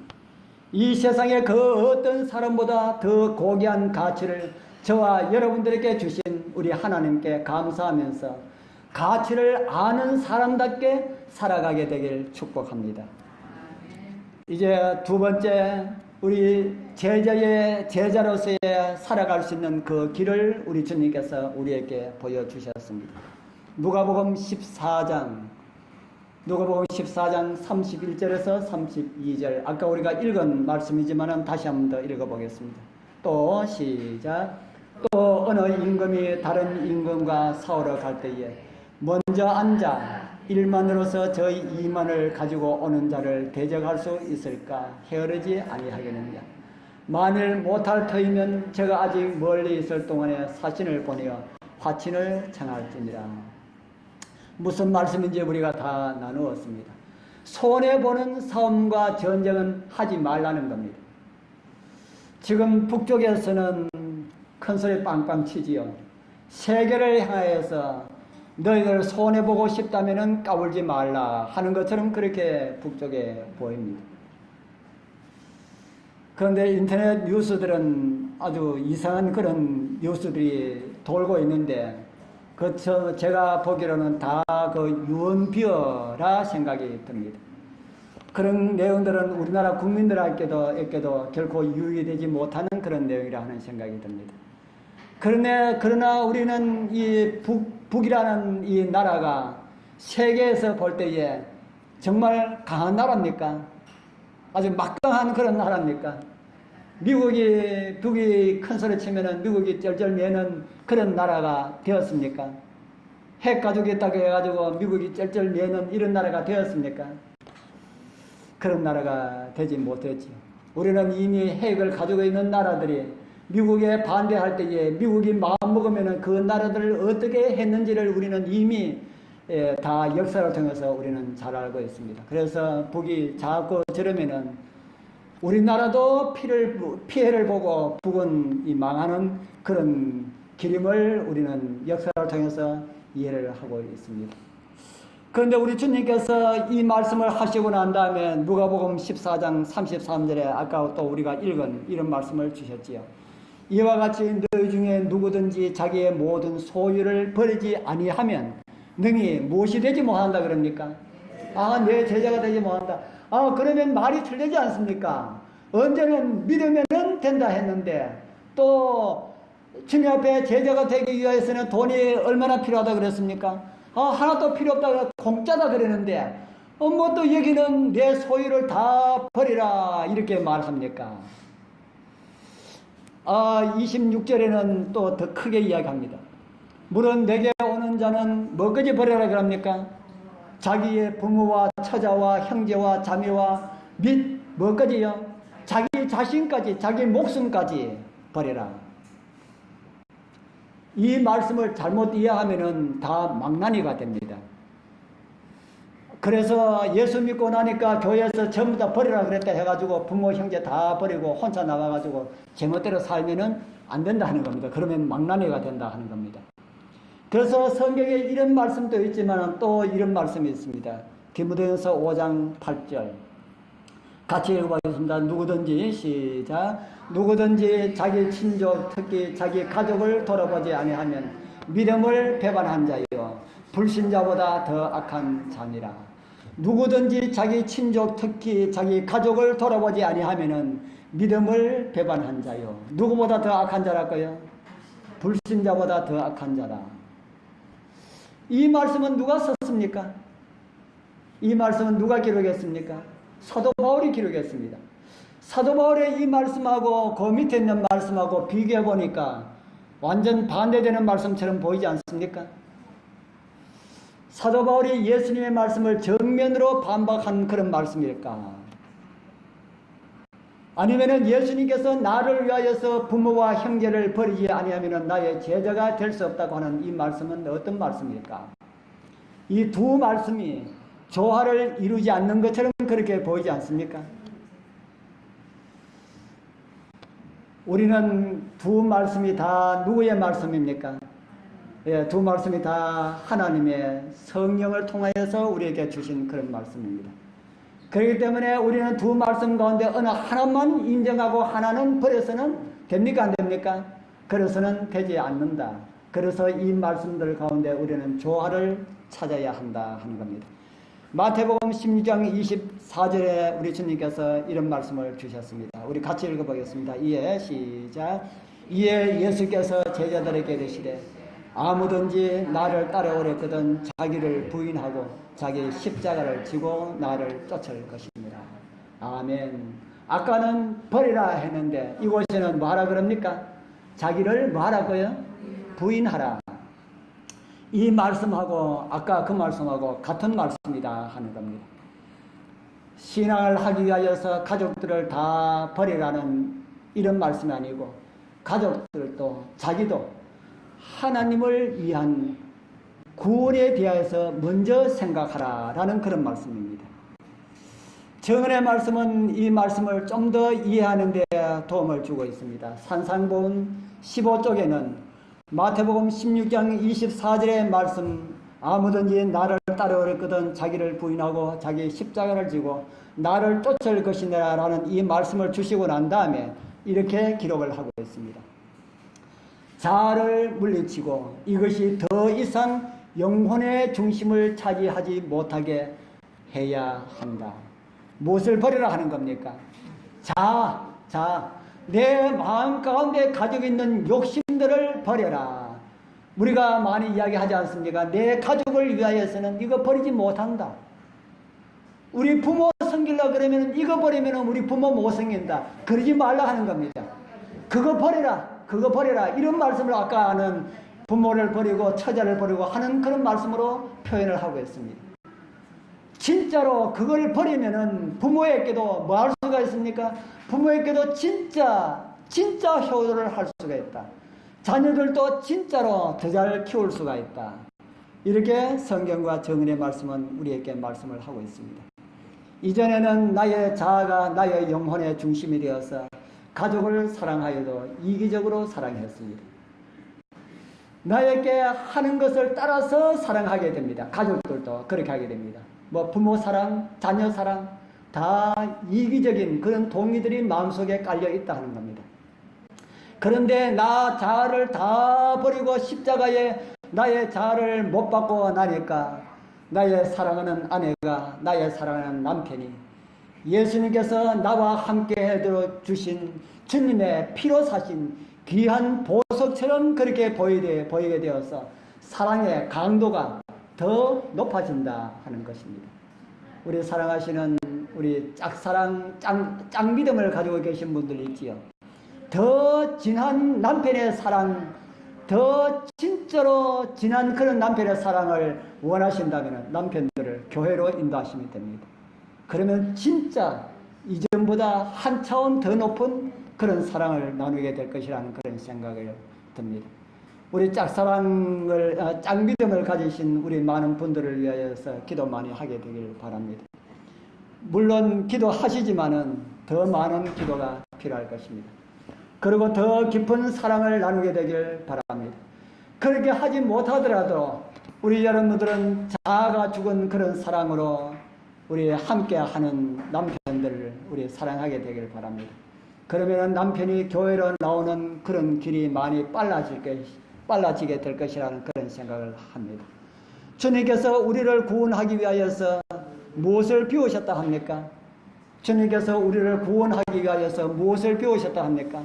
이 세상의 그 어떤 사람보다 더 고귀한 가치를 저와 여러분들에게 주신 우리 하나님께 감사하면서 가치를 아는 사람답게 살아가게 되길 축복합니다. 이제 두 번째, 우리 제자로서의 살아갈 수 있는 그 길을 우리 주님께서 우리에게 보여주셨습니다. 누가복음 14장 31절에서 32절, 아까 우리가 읽은 말씀이지만 다시 한 번 더 읽어보겠습니다. 또 시작. 또 어느 임금이 다른 임금과 싸우러 갈 때에 먼저 앉아 일만으로서 저희 이만을 가지고 오는 자를 대적할 수 있을까 헤어르지 아니하겠느냐. 만일 못할 터이면 제가 아직 멀리 있을 동안에 사신을 보내어 화친을 청할지니라. 무슨 말씀인지 우리가 다 나누었습니다. 손해보는 싸움과 전쟁은 하지 말라는 겁니다. 지금 북쪽에서는 큰 소리 빵빵 치지요. 세계를 향하여서 너희들 손해보고 싶다면 까불지 말라 하는 것처럼 그렇게 북쪽에 보입니다. 그런데 인터넷 뉴스들은 아주 이상한 그런 뉴스들이 돌고 있는데 제가 보기로는 다 그 유언비어라 생각이 듭니다. 그런 내용들은 우리나라 국민들에게도 결코 유의되지 못하는 그런 내용이라 하는 생각이 듭니다. 그러나 우리는 이 북이라는 이 나라가 세계에서 볼 때에 정말 강한 나라입니까? 아주 막강한 그런 나라입니까? 북이 큰 소리 치면은 미국이 쩔쩔매는 그런 나라가 되었습니까? 핵 가지고 있다고 해가지고 미국이 쩔쩔매는 이런 나라가 되었습니까? 그런 나라가 되지 못했지. 우리는 이미 핵을 가지고 있는 나라들이 미국에 반대할 때에 미국이 마음먹으면은 그 나라들을 어떻게 했는지를 우리는 이미 다 역사를 통해서 우리는 잘 알고 있습니다. 그래서 북이 자꾸 저러면은 우리나라도 피해를 보고 북은 이 망하는 그런 기림을 우리는 역사를 통해서 이해를 하고 있습니다. 그런데 우리 주님께서 이 말씀을 하시고 난 다음에 누가복음 14장 33절에 아까 또 우리가 읽은 이런 말씀을 주셨지요. 이와 같이 너희 중에 누구든지 자기의 모든 소유를 버리지 아니하면 능히 무엇이 되지 못한다 그럽니까? 내 제자가 되지 못한다. 그러면 말이 틀리지 않습니까? 언제는 믿으면 된다 했는데 또 주님 앞에 제자가 되기 위해서는 돈이 얼마나 필요하다 그랬습니까? 하나도 필요 없다, 공짜다 그러는데 뭐 또 여기는 내 소유를 다 버리라 이렇게 말합니까? 26절에는 또 더 크게 이야기합니다. 물은 내게 오는 자는 뭐까지 버려라 그럽니까? 자기의 부모와 처자와 형제와 자매와 및 뭐까지요? 자기 자신까지, 자기 목숨까지 버려라. 이 말씀을 잘못 이해하면은 다 망나니가 됩니다. 그래서 예수 믿고 나니까 교회에서 전부 다 버리라 그랬다 해가지고 부모 형제 다 버리고 혼자 나가가지고 제멋대로 살면은 안 된다 하는 겁니다. 그러면 망나니가 된다 하는 겁니다. 그래서 성경에 이런 말씀도 있지만 또 이런 말씀이 있습니다. 디모데전서 5장 8절 같이 읽어보겠습니다. 누구든지 시작. 누구든지 자기 친족 특히 자기 가족을 돌아보지 아니하면 믿음을 배반한 자요 불신자보다 더 악한 자니라. 누구든지 자기 친족 특히 자기 가족을 돌아보지 아니하면은 믿음을 배반한 자요. 누구보다 더 악한 자랄까요? 불신자보다 더 악한 자라. 이 말씀은 누가 썼습니까? 이 말씀은 누가 기록했습니까? 사도 바울이 기록했습니다. 사도 바울의 이 말씀하고 그 밑에 있는 말씀하고 비교해 보니까 완전 반대되는 말씀처럼 보이지 않습니까? 사도 바울이 예수님의 말씀을 정면으로 반박한 그런 말씀일까? 아니면은 예수님께서 나를 위하여서 부모와 형제를 버리지 아니하면 나의 제자가 될 수 없다고 하는 이 말씀은 어떤 말씀일까? 이 두 말씀이 조화를 이루지 않는 것처럼 그렇게 보이지 않습니까? 우리는 두 말씀이 다 누구의 말씀입니까? 두 말씀이 다 하나님의 성령을 통하여서 우리에게 주신 그런 말씀입니다. 그렇기 때문에 우리는 두 말씀 가운데 어느 하나만 인정하고 하나는 버려서는 됩니까? 안 됩니까? 그래서는 되지 않는다. 그래서 이 말씀들 가운데 우리는 조화를 찾아야 한다 하는 겁니다. 마태복음 16장 24절에 우리 주님께서 이런 말씀을 주셨습니다. 우리 같이 읽어보겠습니다. 이에 시작. 이에 예수께서 제자들에게 이르시되 아무든지 나를 따라오려거든 자기를 부인하고 자기 십자가를 지고 나를 쫓을 것입니다. 아멘. 아까는 버리라 했는데 이곳에는 뭐하라 그럽니까? 자기를 뭐하라고요? 부인하라. 이 말씀하고 아까 그 말씀하고 같은 말씀이다 하는 겁니다. 신앙을 하기 위하여서 가족들을 다 버리라는 이런 말씀이 아니고 가족들도 자기도 하나님을 위한 구원에 대하여서 먼저 생각하라라는 그런 말씀입니다. 정은의 말씀은 이 말씀을 좀 더 이해하는 데 도움을 주고 있습니다. 산상본 15쪽에는 마태복음 16장 24절의 말씀 아무든지 나를 따르거든 자기를 부인하고 자기 십자가를 지고 나를 쫓을 것이니라 라는 이 말씀을 주시고 난 다음에 이렇게 기록을 하고 있습니다. 자아를 물리치고 이것이 더 이상 영혼의 중심을 차지하지 못하게 해야 한다. 무엇을 버리라 하는 겁니까? 내 마음 가운데 가지고 있는 욕심들을 버려라. 우리가 많이 이야기하지 않습니까? 내 가족을 위하여서는 이거 버리지 못한다. 우리 부모 섬기려고 그러면 이거 버리면 우리 부모 못 섬긴다. 그러지 말라 하는 겁니다. 그거 버려라. 이런 말씀을 아까는 부모를 버리고 처자를 버리고 하는 그런 말씀으로 표현을 하고 있습니다. 진짜로 그걸 버리면은 부모에게도 뭐 할 수가 있습니까? 부모에게도 진짜 효도를 할 수가 있다. 자녀들도 진짜로 더 잘 키울 수가 있다. 이렇게 성경과 정은의 말씀은 우리에게 말씀을 하고 있습니다. 이전에는 나의 자아가 나의 영혼의 중심이 되어서 가족을 사랑하여도 이기적으로 사랑했습니다. 나에게 하는 것을 따라서 사랑하게 됩니다. 가족들도 그렇게 하게 됩니다. 뭐 부모 사랑, 자녀 사랑 다 이기적인 그런 동의들이 마음속에 깔려 있다 하는 겁니다. 그런데 나 자아를 다 버리고 십자가에 나의 자아를 못 받고 나니까 나의 사랑하는 아내가, 나의 사랑하는 남편이 예수님께서 나와 함께 해줘 주신 주님의 피로 사신 귀한 보석처럼 그렇게 보이게 되어서 사랑의 강도가 더 높아진다 하는 것입니다. 우리 사랑하시는 우리 짝사랑, 짝믿음을 가지고 계신 분들이 있지요. 더 진한 남편의 사랑, 더 진짜로 진한 그런 남편의 사랑을 원하신다면 남편들을 교회로 인도하시면 됩니다. 그러면 진짜 이전보다 한 차원 더 높은 그런 사랑을 나누게 될 것이라는 그런 생각을 듭니다. 우리 짝믿음을 가지신 우리 많은 분들을 위하여서 기도 많이 하게 되길 바랍니다. 물론 기도하시지만은 더 많은 기도가 필요할 것입니다. 그리고 더 깊은 사랑을 나누게 되길 바랍니다. 그렇게 하지 못하더라도 우리 여러분들은 자아가 죽은 그런 사랑으로 우리 함께 하는 남편들을 우리 사랑하게 되길 바랍니다. 그러면 남편이 교회로 나오는 그런 길이 많이 빨라지게 될 것이라는 그런 생각을 합니다. 주님께서 우리를 구원하기 위하여서 무엇을 비우셨다 합니까? 주님께서 우리를 구원하기 위하여서 무엇을 비우셨다 합니까?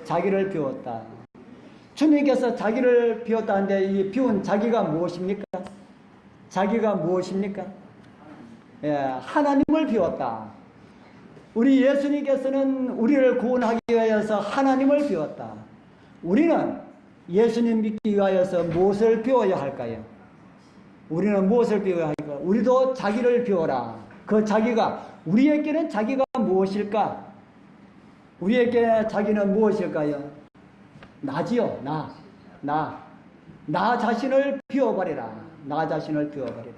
자기를 비웠다. 주님께서 자기를 비웠다 하는데 이 비운 자기가 무엇입니까? 자기가 무엇입니까? 예, 하나님을 비웠다. 우리 예수님께서는 우리를 구원하기 위하여서 하나님을 비웠다. 우리는 예수님 믿기 위하여서 무엇을 비워야 할까요? 우리는 무엇을 비워야 할까요? 우리도 자기를 비워라. 그 자기가, 우리에게는 자기가 무엇일까? 우리에게 자기는 무엇일까요? 나지요. 나 자신을 비워버리라. 나 자신을 비워버리라.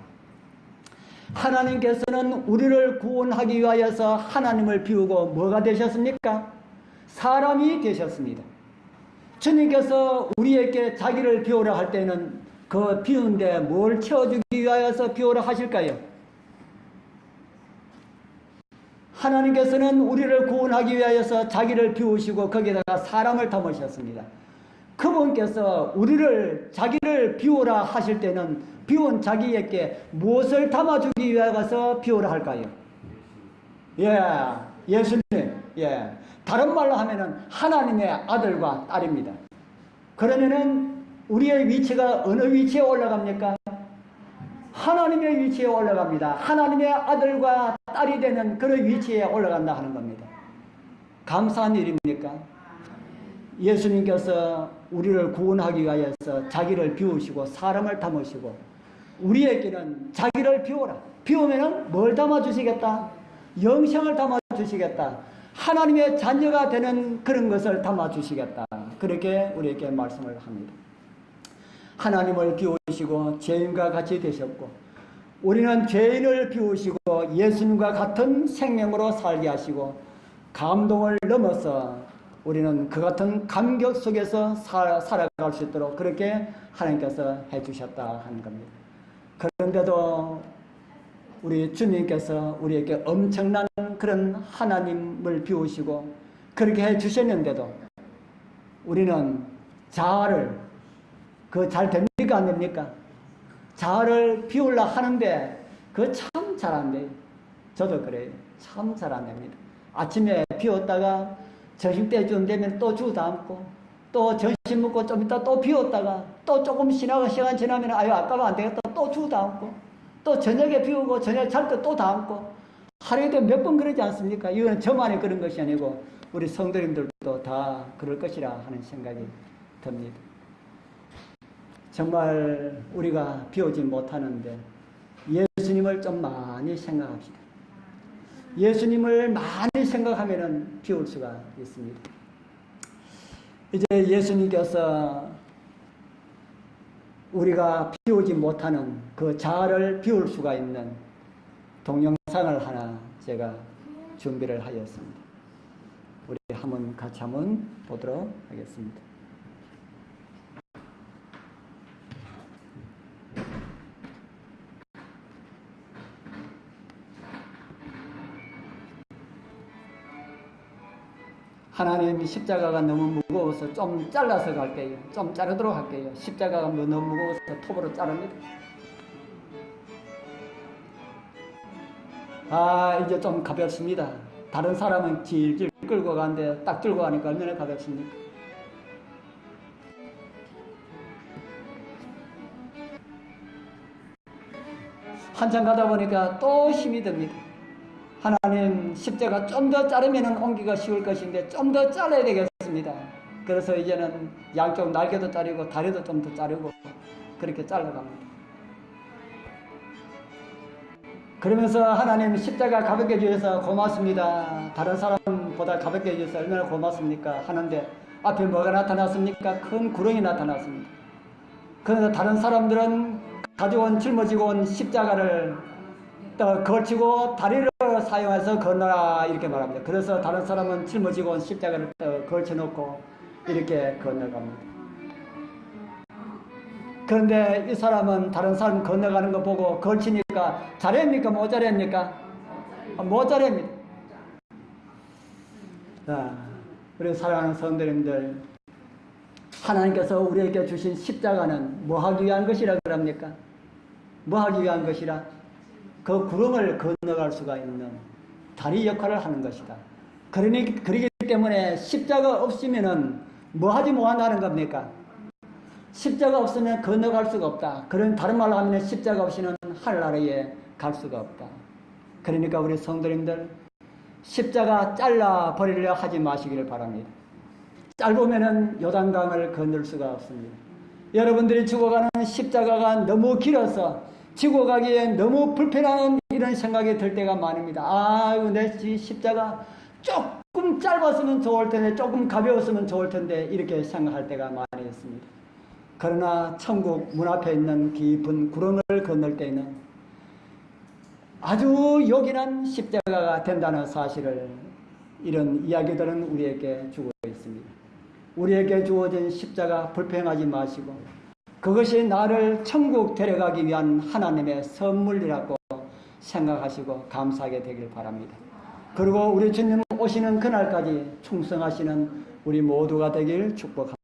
하나님께서는 우리를 구원하기 위하여서 하나님을 비우고 뭐가 되셨습니까? 사람이 되셨습니다. 주님께서 우리에게 자기를 비우라 할 때는 그 비운데 뭘 채워주기 위하여서 비우라 하실까요? 하나님께서는 우리를 구원하기 위하여서 자기를 비우시고 거기다가 사람을 담으셨습니다. 그분께서 자기를 비우라 하실 때는 비운 자기에게 무엇을 담아주기 위하여서 비우라 할까요? 예수님. 다른 말로 하면은 하나님의 아들과 딸입니다. 그러면은 우리의 위치가 어느 위치에 올라갑니까? 하나님의 위치에 올라갑니다. 하나님의 아들과 딸이 되는 그런 위치에 올라간다 하는 겁니다. 감사한 일입니까? 예수님께서 우리를 구원하기 위하여서 자기를 비우시고 사람을 담으시고 우리에게는 자기를 비우라. 비우면은 뭘 담아주시겠다? 영생을 담아주시겠다. 하나님의 자녀가 되는 그런 것을 담아주시겠다. 그렇게 우리에게 말씀을 합니다. 하나님을 비우시고 죄인과 같이 되셨고 우리는 죄인을 비우시고 예수님과 같은 생명으로 살게 하시고 감동을 넘어서 우리는 그 같은 감격 속에서 살아갈 수 있도록 그렇게 하나님께서 해주셨다 하는 겁니다. 그런데도 우리 주님께서 우리에게 엄청난 그런 하나님을 비우시고 그렇게 해 주셨는데도 우리는 자아를 잘 됩니까 안 됩니까? 자아를 비우려 하는데 참 잘 안 돼요. 저도 그래요. 참 잘 안 됩니다. 아침에 비웠다가 점심때쯤 되면 또 주 담고 또 점심 먹고 좀 이따 또 비웠다가 또 조금 시간 지나면 아유 아까가 안 되겠다 또 주 담고 또 저녁에 비우고 저녁 잘 때 또 담고 하루에도 몇 번 그러지 않습니까? 이건 저만이 그런 것이 아니고 우리 성도님들도 다 그럴 것이라 하는 생각이 듭니다. 정말 우리가 비우지 못하는데 예수님을 좀 많이 생각합시다. 예수님을 많이 생각하면 비울 수가 있습니다. 이제 예수님께서 우리가 비우지 못하는 그 자아를 비울 수가 있는 동영상을 하나 제가 준비를 하였습니다. 우리 같이 한번 보도록 하겠습니다. 하나님 십자가가 너무 무거워서 좀 잘라서 갈게요. 좀 자르도록 할게요. 십자가가 너무 무거워서 톱으로 자릅니다. 이제 좀 가볍습니다. 다른 사람은 질질 끌고 가는데 딱 들고 가니까 얼마나 가볍습니까? 한참 가다 보니까 또 힘이 듭니다. 하나님 십자가 좀 더 자르면 옮기가 쉬울 것인데 좀 더 잘라야 되겠습니다. 그래서 이제는 양쪽 날개도 자르고 다리도 좀 더 자르고 그렇게 잘라갑니다. 그러면서 하나님 십자가 가볍게 주셔서 고맙습니다. 다른 사람보다 가볍게 해주셔서 얼마나 고맙습니까? 하는데 앞에 뭐가 나타났습니까? 큰 구렁이 나타났습니다. 그래서 다른 사람들은 가져온 짊어지고 온 십자가를 걸치고 다리를 사용해서 건너라 이렇게 말합니다. 그래서 다른 사람은 짊어지고 온 십자가를 걸쳐놓고 이렇게 건너갑니다. 그런데 이 사람은 다른 사람 건너가는 거 보고 걸치니까 잘했습니까? 못 잘했습니까? 못 잘합니다. 자, 우리 사랑하는 성도님들, 하나님께서 우리에게 주신 십자가는 뭐 하기 위한 것이라 그럽니까? 뭐 하기 위한 것이라? 그 구름을 건너갈 수가 있는 다리 역할을 하는 것이다. 그러기 때문에 십자가 없으면은 뭐 하지 못한다는 겁니까? 십자가 없으면 건너갈 수가 없다. 그런 다른 말로 하면 십자가 없이는 하늘나라에 갈 수가 없다. 그러니까 우리 성도님들 십자가 잘라 버리려 하지 마시기를 바랍니다. 짧으면은 요단강을 건널 수가 없습니다. 여러분들이 죽어가는 십자가가 너무 길어서 지고 가기에 너무 불편한 이런 생각이 들 때가 많습니다. 아유, 내 십자가 조금 짧았으면 좋을 텐데, 조금 가벼웠으면 좋을 텐데, 이렇게 생각할 때가 많이 있습니다. 그러나 천국 문 앞에 있는 깊은 구름을 건널 때에는 아주 요긴한 십자가가 된다는 사실을 이런 이야기들은 우리에게 주고 있습니다. 우리에게 주어진 십자가 불평하지 마시고 그것이 나를 천국 데려가기 위한 하나님의 선물이라고 생각하시고 감사하게 되길 바랍니다. 그리고 우리 주님 오시는 그날까지 충성하시는 우리 모두가 되길 축복합니다.